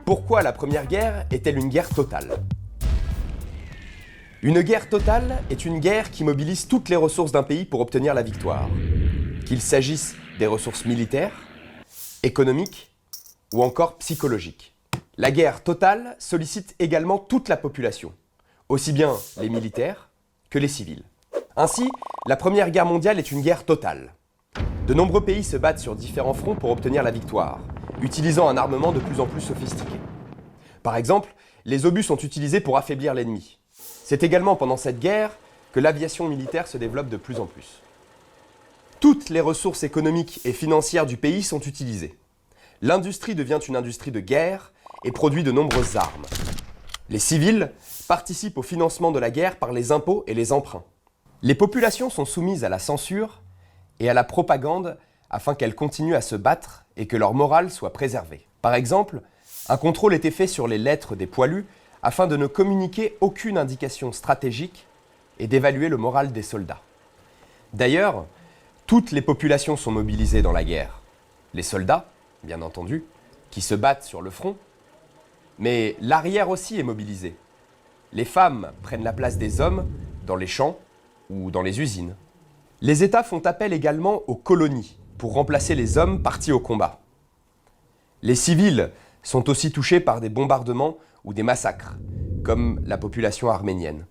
Pourquoi la Première Guerre est-elle une guerre totale? Une guerre totale est une guerre qui mobilise toutes les ressources d'un pays pour obtenir la victoire. Qu'il s'agisse des ressources militaires, économiques ou encore psychologiques. La guerre totale sollicite également toute la population, aussi bien les militaires que les civils. Ainsi, la Première Guerre mondiale est une guerre totale. De nombreux pays se battent sur différents fronts pour obtenir la victoire, utilisant un armement de plus en plus sophistiqué. Par exemple, les obus sont utilisés pour affaiblir l'ennemi. C'est également pendant cette guerre que l'aviation militaire se développe de plus en plus. Toutes les ressources économiques et financières du pays sont utilisées. L'industrie devient une industrie de guerre et produit de nombreuses armes. Les civils participent au financement de la guerre par les impôts et les emprunts. Les populations sont soumises à la censure et à la propagande afin qu'elles continuent à se battre et que leur morale soit préservée. Par exemple, un contrôle était fait sur les lettres des poilus afin de ne communiquer aucune indication stratégique et d'évaluer le moral des soldats. D'ailleurs, toutes les populations sont mobilisées dans la guerre. Les soldats, bien entendu, qui se battent sur le front, mais l'arrière aussi est mobilisé. Les femmes prennent la place des hommes dans les champs ou dans les usines. Les États font appel également aux colonies pour remplacer les hommes partis au combat. Les civils sont aussi touchés par des bombardements ou des massacres, comme la population arménienne.